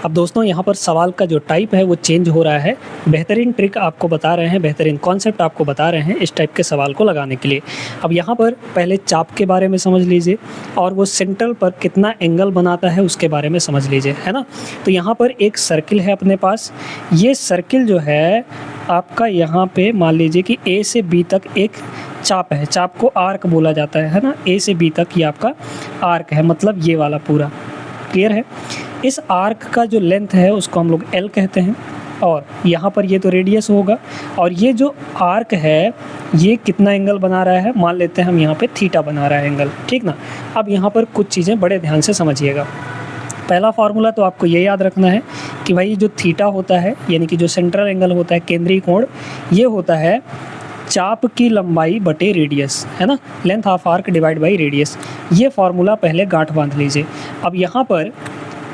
अब दोस्तों यहाँ पर सवाल का जो टाइप है वो चेंज हो रहा है। बेहतरीन ट्रिक आपको बता रहे हैं, बेहतरीन कॉन्सेप्ट आपको बता रहे हैं इस टाइप के सवाल को लगाने के लिए। अब यहाँ पर पहले चाप के बारे में समझ लीजिए और वो सेंटर पर कितना एंगल बनाता है उसके बारे में समझ लीजिए, है ना। तो यहाँ पर एक सर्किल है अपने पास। ये सर्किल जो है आपका यहाँ पे मान लीजिए कि ए से बी तक एक चाप है। चाप को आर्क बोला जाता है ना। ए से बी तक ये आपका आर्क है, मतलब ये वाला पूरा। क्लियर है। इस आर्क का जो लेंथ है उसको हम लोग एल कहते हैं और यहाँ पर ये तो रेडियस होगा। और ये जो आर्क है ये कितना एंगल बना रहा है, मान लेते हैं हम यहाँ पे थीटा बना रहा है एंगल, ठीक ना। अब यहाँ पर कुछ चीज़ें बड़े ध्यान से समझिएगा। पहला फार्मूला तो आपको ये याद रखना है कि भाई जो थीटा होता है यानी कि जो सेंट्रल एंगल होता है, केंद्रीय कोण, ये होता है चाप की लंबाई बटे रेडियस, है ना। Length of arc divide by radius. ये फार्मूला पहले गांठ बांध लीजिए। अब यहाँ पर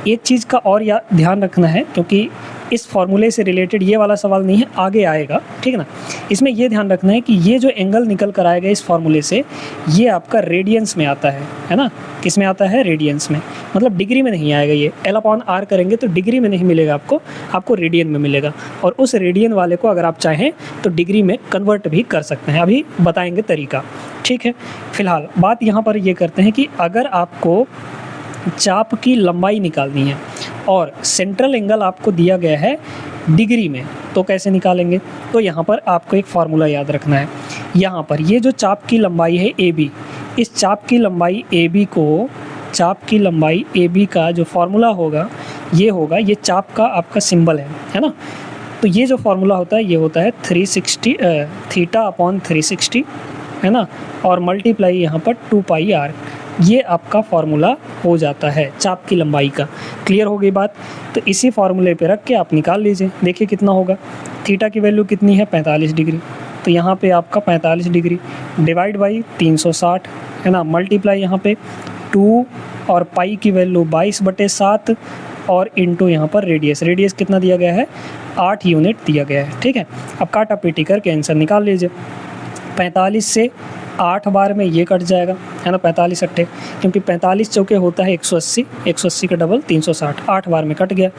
एक चीज़ का और ध्यान रखना है, क्योंकि इस फार्मूले से रिलेटेड ये वाला सवाल नहीं है, आगे आएगा, ठीक है ना। इसमें ये ध्यान रखना है कि ये जो एंगल निकल कर आएगा इस फार्मूले से, ये आपका रेडियंस में आता है ना। किस में आता है? रेडियंस में। मतलब डिग्री में नहीं आएगा। ये L/R करेंगे तो डिग्री में नहीं मिलेगा आपको रेडियन में मिलेगा। और उस रेडियन वाले को अगर आप चाहें तो डिग्री में कन्वर्ट भी कर सकते हैं, अभी बताएंगे तरीका, ठीक है। फिलहाल बात यहाँ पर ये करते हैं कि अगर आपको चाप की लंबाई निकालनी है और सेंट्रल एंगल आपको दिया गया है डिग्री में, तो कैसे निकालेंगे? तो यहाँ पर आपको एक फार्मूला याद रखना है। यहाँ पर ये जो चाप की लंबाई है AB, इस चाप की लंबाई AB का जो फार्मूला होगा ये चाप का आपका सिंबल है ना। तो ये जो फार्मूला होता है ये होता है 360 θ/360, है ना। और मल्टीप्लाई यहाँ पर 2πr, ये आपका फार्मूला हो जाता है चाप की लंबाई का। क्लियर हो गई बात? तो इसी फार्मूले पे रख के आप निकाल लीजिए। देखिए कितना होगा। थीटा की वैल्यू कितनी है? 45 डिग्री। तो यहाँ पे आपका 45 डिग्री डिवाइड बाई 360, है ना। मल्टीप्लाई यहाँ पे 2 और पाई की वैल्यू 22/7 और इंटू यहाँ पर रेडियस कितना दिया गया है? 8 यूनिट दिया गया है, ठीक है। अब काटा पीटी करके आंसर निकाल लीजिए। 45 से 8 बार में ये कट जाएगा, है ना। 45 अट्ठे, क्योंकि 45 चौके होता है 180 का डबल 360, 8 बार में कट गया।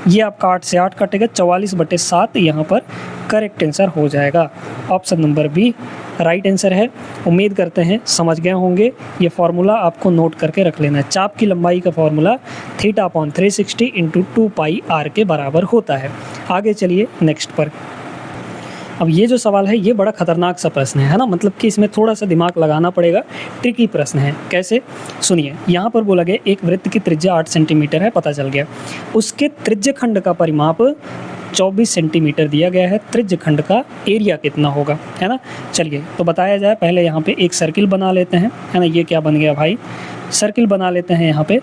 ये आपका 8 से 8 कटेगा, 44/7 यहाँ पर करेक्ट आंसर हो जाएगा। Option number B right answer है। उम्मीद करते हैं समझ गए होंगे। ये फार्मूला आपको नोट करके रख लेना है। चाप की लंबाई का फार्मूला θ/360 × 2πr के बराबर होता है। आगे चलिए नेक्स्ट पर। अब ये जो सवाल है ये बड़ा खतरनाक सा प्रश्न है ना। मतलब कि इसमें थोड़ा सा दिमाग लगाना पड़ेगा, ट्रिकी प्रश्न है। कैसे? सुनिए। यहाँ पर बोला गया एक वृत्त की त्रिज्या 8 सेंटीमीटर है, पता चल गया। उसके त्रिज्यखंड का परिमाप 24 सेंटीमीटर दिया गया है। त्रिज्यखंड का एरिया कितना होगा, है ना। चलिए तो बताया जाए। पहले यहाँ पे एक सर्किल बना लेते हैं, है ना। ये क्या बन गया भाई? सर्किल बना लेते हैं। यहाँ पे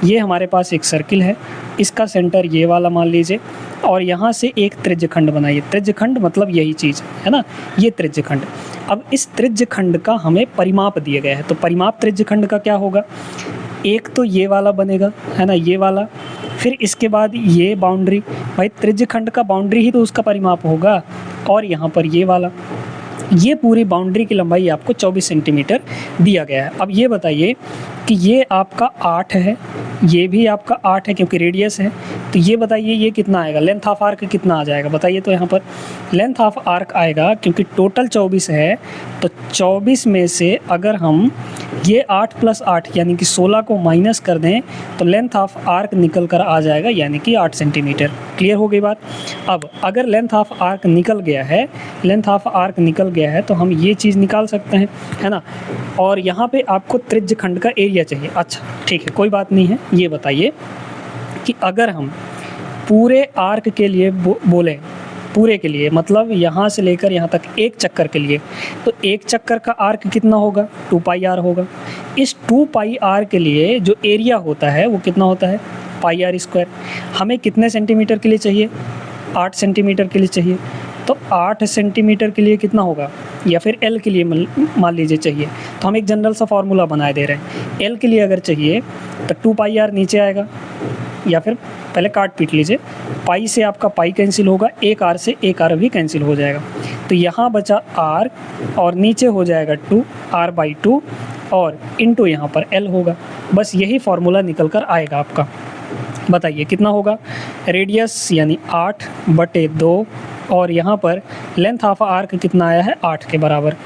ये हमारे पास एक सर्किल है, इसका सेंटर ये वाला मान लीजिए, और यहाँ से एक त्रिज्यखंड बनाइए। त्रिज्यखंड मतलब यही चीज़ है ना, ये त्रिज्यखंड। अब इस त्रिज्यखंड का हमें परिमाप दिया गया है, तो परिमाप त्रिज्यखंड का क्या होगा? एक तो ये वाला बनेगा, है ना, ये वाला। फिर इसके बाद ये बाउंड्री, भाई त्रिज्यखंड का बाउंड्री ही तो उसका परिमाप होगा। और यहाँ पर ये वाला, ये पूरी बाउंड्री की लंबाई आपको 24 सेंटीमीटर दिया गया है। अब ये बताइए कि ये आपका 8 है, ये भी आपका 8 है क्योंकि रेडियस है। तो ये बताइए ये कितना आएगा? लेंथ ऑफ आर्क कितना आ जाएगा बताइए? तो यहाँ पर लेंथ ऑफ आर्क आएगा, क्योंकि टोटल 24 है, तो 24 में से अगर हम ये 8 + 8 यानी कि 16 को माइनस कर दें तो लेंथ ऑफ आर्क निकल कर आ जाएगा, यानी कि 8 सेंटीमीटर। क्लियर हो गई बात? अब अगर लेंथ ऑफ आर्क निकल गया है तो हम ये चीज़ निकाल सकते हैं, है ना। और यहाँ पे आपको त्रिज्यखंड का एरिया चाहिए। अच्छा ठीक है, कोई बात नहीं है। ये बताइए कि अगर हम पूरे आर्क के लिए बोलें, पूरे के लिए मतलब यहाँ से लेकर यहाँ तक एक चक्कर के लिए, तो एक चक्कर का आर्क कितना होगा? 2πr होगा। इस 2πr के लिए जो एरिया होता है वो कितना होता है? πr²। हमें कितने सेंटीमीटर के लिए चाहिए? 8 सेंटीमीटर के लिए चाहिए। तो 8 सेंटीमीटर के लिए कितना होगा? या फिर L के लिए मान लीजिए चाहिए, तो हम एक जनरल सा फार्मूला बनाए दे रहे हैं। L के लिए अगर चाहिए तो 2πr नीचे आएगा, या फिर पहले काट पीट लीजिए। पाई से आपका पाई कैंसिल होगा, एक आर से एक आर भी कैंसिल हो जाएगा। तो यहाँ बचा आर और नीचे हो जाएगा 2r/2 और इंटू यहाँ पर L होगा। बस यही फार्मूला निकल कर आएगा आपका। बताइए कितना होगा। रेडियस यानी 8/2 और यहाँ पर लेंथ ऑफ आर्क कितना आया है 8 के बराबर।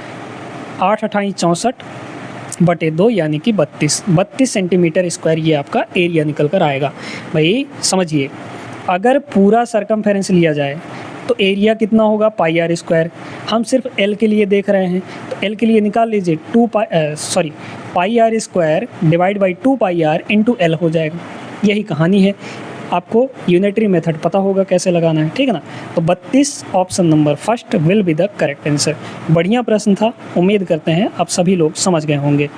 8 अठाई 64/2 यानी कि 32 सेंटीमीटर स्क्वायर ये आपका एरिया निकल कर आएगा। भाई समझिए, अगर पूरा सरकमफेरेंस लिया जाए तो एरिया कितना होगा पाई आर स्क्वायर। हम सिर्फ एल के लिए देख रहे हैं तो एल के लिए निकाल लीजिए pi R square divide by 2 pi R into L हो जाएगा। यही कहानी है। आपको यूनिटरी मेथड पता होगा कैसे लगाना है, ठीक है ना। तो 32 option number first will be the correct answer. बढ़िया प्रश्न था, उम्मीद करते हैं आप सभी लोग समझ गए होंगे।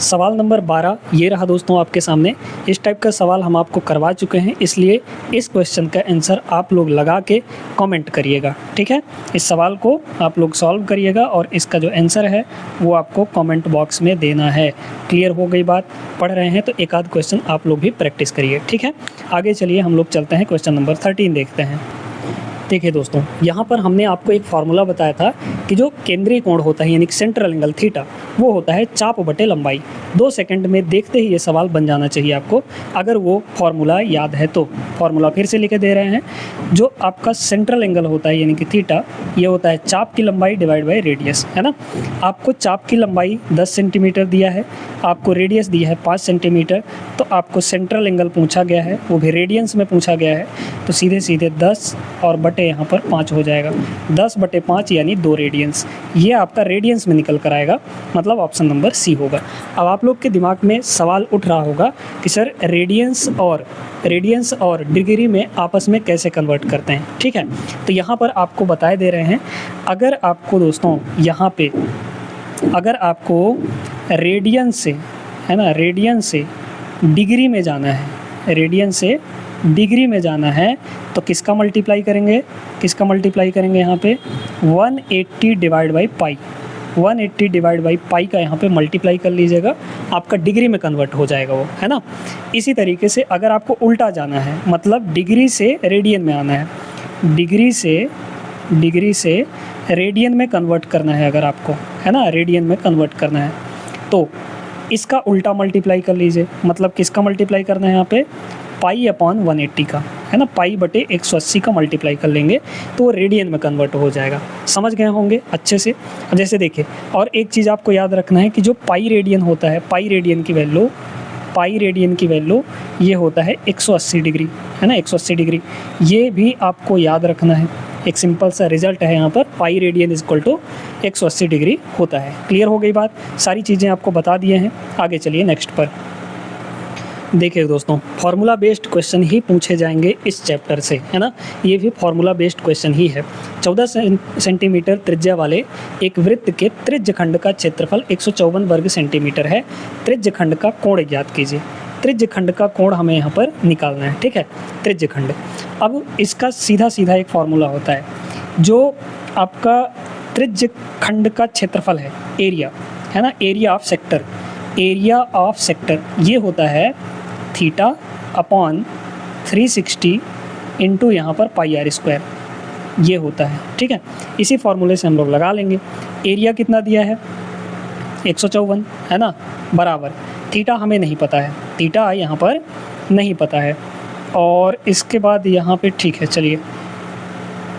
सवाल नंबर 12 ये रहा दोस्तों आपके सामने। इस टाइप का सवाल हम आपको करवा चुके हैं, इसलिए इस क्वेश्चन का आंसर आप लोग लगा के कमेंट करिएगा, ठीक है। इस सवाल को आप लोग सॉल्व करिएगा और इसका जो आंसर है वो आपको कमेंट बॉक्स में देना है। क्लियर हो गई बात। पढ़ रहे हैं तो एक आध क्वेश्चन आप लोग भी प्रैक्टिस करिए, ठीक है। आगे चलिए हम लोग चलते हैं, क्वेश्चन नंबर 13 देखते हैं। देखिए दोस्तों, यहाँ पर हमने आपको एक फार्मूला बताया था कि जो केंद्रीय कोण होता है यानी कि सेंट्रल एंगल थीटा, वो होता है चाप बटे लंबाई। 2 सेकंड में देखते ही ये सवाल बन जाना चाहिए आपको, अगर वो फार्मूला याद है तो। फार्मूला फिर से लिखे दे रहे हैं। जो आपका सेंट्रल एंगल होता है यानी कि थीटा, ये होता है चाप की लंबाई डिवाइड बाई रेडियस, है ना। आपको चाप की लंबाई 10 सेंटीमीटर दिया है, आपको रेडियस दिया है 5 सेंटीमीटर, तो आपको सेंट्रल एंगल पूछा गया है, वो भी रेडियंस में पूछा गया है। तो सीधे सीधे 10 और बटे यहाँ पर 5 हो जाएगा। 10/5 यानी 2 रेडियंस। ये आपका रेडियंस में निकल कर आएगा, मतलब ऑप्शन नंबर सी होगा। अब आप लोग के दिमाग में सवाल उठ रहा होगा कि सर रेडियंस और डिग्री में आपस में कैसे कन्वर्ट करते हैं, ठीक है। तो यहाँ पर आपको बताए दे रहे हैं, अगर आपको दोस्तों यहाँ पे अगर आपको रेडियन से, है ना, रेडियन से डिग्री में जाना है, रेडियन से डिग्री में जाना है तो किसका मल्टीप्लाई करेंगे यहाँ पे 180 divide by pi. 180 divide by pi का यहाँ पे मल्टीप्लाई कर लीजिएगा, आपका डिग्री में कन्वर्ट हो जाएगा वो, है ना। इसी तरीके से अगर आपको उल्टा जाना है, मतलब डिग्री से रेडियन में आना है, डिग्री से रेडियन में कन्वर्ट करना है अगर आपको, है ना, रेडियन में कन्वर्ट करना है तो इसका उल्टा मल्टीप्लाई कर लीजिए। मतलब किसका मल्टीप्लाई करना है यहाँ पे पाई अपॉन 180 का, है ना, पाई बटे 180 का मल्टीप्लाई कर लेंगे तो वो रेडियन में कन्वर्ट हो जाएगा। समझ गए होंगे अच्छे से। अब जैसे देखिए, और एक चीज़ आपको याद रखना है कि जो पाई रेडियन होता है, पाई रेडियन की वैल्यू ये होता है 180 डिग्री, है ना, 180 डिग्री। ये भी आपको याद रखना है। एक सिंपल सा रिजल्ट है यहाँ पर, pi radian equal to 180 degree होता है। क्लियर हो गई बात। सारी चीज़ें आपको बता दिए हैं। आगे चलिए नेक्स्ट पर। देखिए दोस्तों, फार्मूला बेस्ड क्वेश्चन ही पूछे जाएंगे इस चैप्टर से, है ना। ये भी फार्मूला बेस्ड क्वेश्चन ही है। 14 सेंटीमीटर त्रिज्या वाले एक वृत्त के त्रिज्यखंड का क्षेत्रफल 154 वर्ग सेंटीमीटर है। त्रिज्यखंड का कोण ज्ञात कीजिए। त्रिज्यखंड का कोण हमें यहाँ पर निकालना है, ठीक है। त्रिज्यखंड, अब इसका सीधा सीधा एक फार्मूला होता है। जो आपका त्रिज्यखंड का क्षेत्रफल है, एरिया, है ना, एरिया ऑफ सेक्टर, ये होता है थीटा अपॉन 360 इंटू यहाँ पर पाई आर स्क्वायर, ये होता है, ठीक है। इसी फार्मूले से हम लोग लगा लेंगे। एरिया कितना दिया है 154, है ना, बराबर थीटा हमें नहीं पता है, थीटा यहाँ पर नहीं पता है। और इसके बाद यहाँ पे ठीक है, चलिए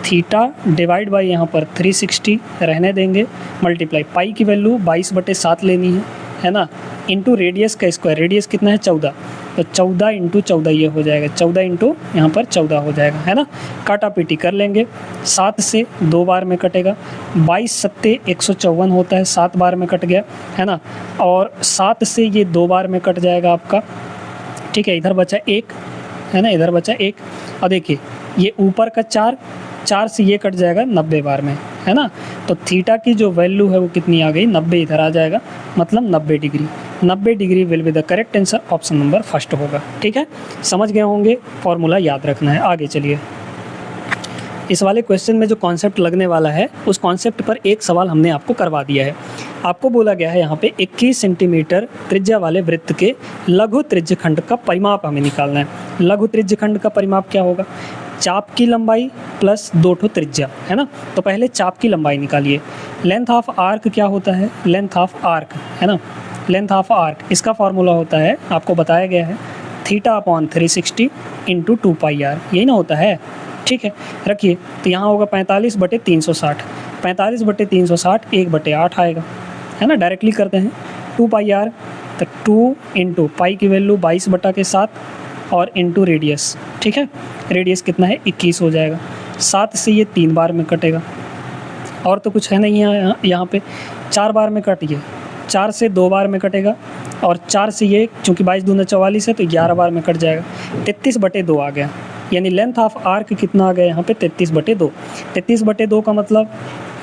थीटा डिवाइड बाई यहाँ पर 360 रहने देंगे, मल्टीप्लाई पाई की वैल्यू 22/7 लेनी है ना, इंटू रेडियस का स्क्वायर, रेडियस कितना है 14, तो 14 इंटू 14 ये हो जाएगा, 14 इंटू यहाँ पर 14 हो जाएगा, है ना। काटा पीटी कर लेंगे, 7 से 2 बार में कटेगा, 22 सत्ते 154 होता है, 7 बार में कट गया, है ना। और 7 से ये 2 बार में कट जाएगा आपका, ठीक है। इधर बचा 1, है ना, इधर बचा 1। और देखिए ये ऊपर का 4 से ये कट जाएगा 90 बार में, है ना। तो थीटा की जो वैल्यू है वो कितनी आ गई 90, इधर आ जाएगा, मतलब 90 degree. 90 degree will be the correct answer, option number first होगा, ठीक है। समझ गए होंगे, फॉर्मूला याद रखना है। आगे चलिए, इस वाले क्वेश्चन में जो कॉन्सेप्ट लगने वाला है उस कॉन्सेप्ट पर एक सवाल हमने आपको करवा दिया है। आपको बोला गया है यहाँ पे 21 सेंटीमीटर त्रिज्या वाले वृत्त के लघु त्रिज्यखंड का परिमाप हमें निकालना है। लघु त्रिज्यखंड का परिमाप क्या होगा, चाप की लंबाई प्लस 2 ठो त्रिज्या, है ना। तो पहले चाप की लंबाई निकालिए। लेंथ ऑफ आर्क क्या होता है, लेंथ ऑफ आर्क, है ना, लेंथ ऑफ आर्क, इसका फार्मूला होता है, आपको बताया गया है theta upon 360 into 2 pi R, यही ना होता है। ठीक है, रखिए तो यहाँ होगा 45/360, 45/360 1/8 आएगा, है ना। डायरेक्टली करते हैं 2 पाई आर, तो 2 इंटू पाई की वैल्यू 22/7 और इंटू रेडियस। ठीक है, रेडियस कितना है 21 हो जाएगा। 7 से ये 3 बार में कटेगा और तो कुछ है नहीं यहाँ पे। 4 बार में कट, ये 4 से 2 बार में कटेगा और 4 से ये चूँकि 22 दूना 44 है तो 11 बार में कट जाएगा। 33/2 आ गया, यानी लेंथ ऑफ आर्क कितना आ गया यहाँ पे 33/2। 33/2 का मतलब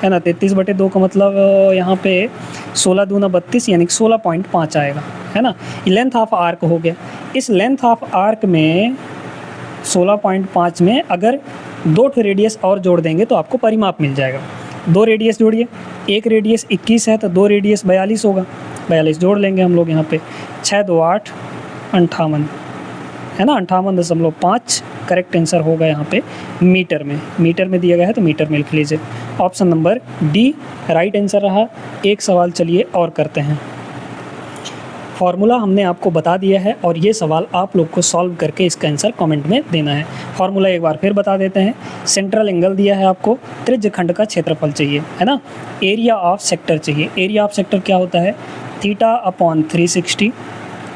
है ना, 33/2 का मतलब यहाँ पे 16 दूना 32 यानी कि 16.5 आएगा, है ना। ये लेंथ ऑफ आर्क हो गया। इस लेंथ ऑफ आर्क में 16.5 में अगर 2 रेडियस और जोड़ देंगे तो आपको परिमाप मिल जाएगा। 2 रेडियस जोड़िए, एक रेडियस 21 है तो 2 रेडियस 42 होगा, 42 जोड़ लेंगे हम लोग यहाँ पे। 6 2 8 58, है ना, 58.5 करेक्ट आंसर होगा यहाँ पे मीटर में। मीटर में दिया गया है तो मीटर में लिख लीजिए। Option number D right answer रहा। एक सवाल चलिए और करते हैं। फार्मूला हमने आपको बता दिया है और ये सवाल आप लोग को सॉल्व करके इसका आंसर कमेंट में देना है। फार्मूला एक बार फिर बता देते हैं। सेंट्रल एंगल दिया है आपको, त्रिज्य खंड का क्षेत्रफल चाहिए, है ना। एरिया ऑफ सेक्टर चाहिए। एरिया ऑफ सेक्टर क्या होता है, थीटा अपॉन 360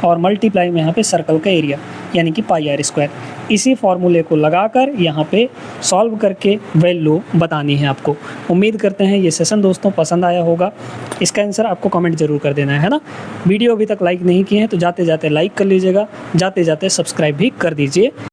और मल्टीप्लाई में यहाँ पे सर्कल का एरिया यानी कि पाई आर स्क्वायर। इसी फॉर्मूले को लगाकर यहाँ पे सॉल्व करके वैल्यू बतानी है आपको। उम्मीद करते हैं ये सेशन दोस्तों पसंद आया होगा। इसका आंसर आपको कमेंट जरूर कर देना है ना। वीडियो अभी तक लाइक नहीं किए हैं तो जाते जाते लाइक कर लीजिएगा, जाते जाते सब्सक्राइब भी कर दीजिए।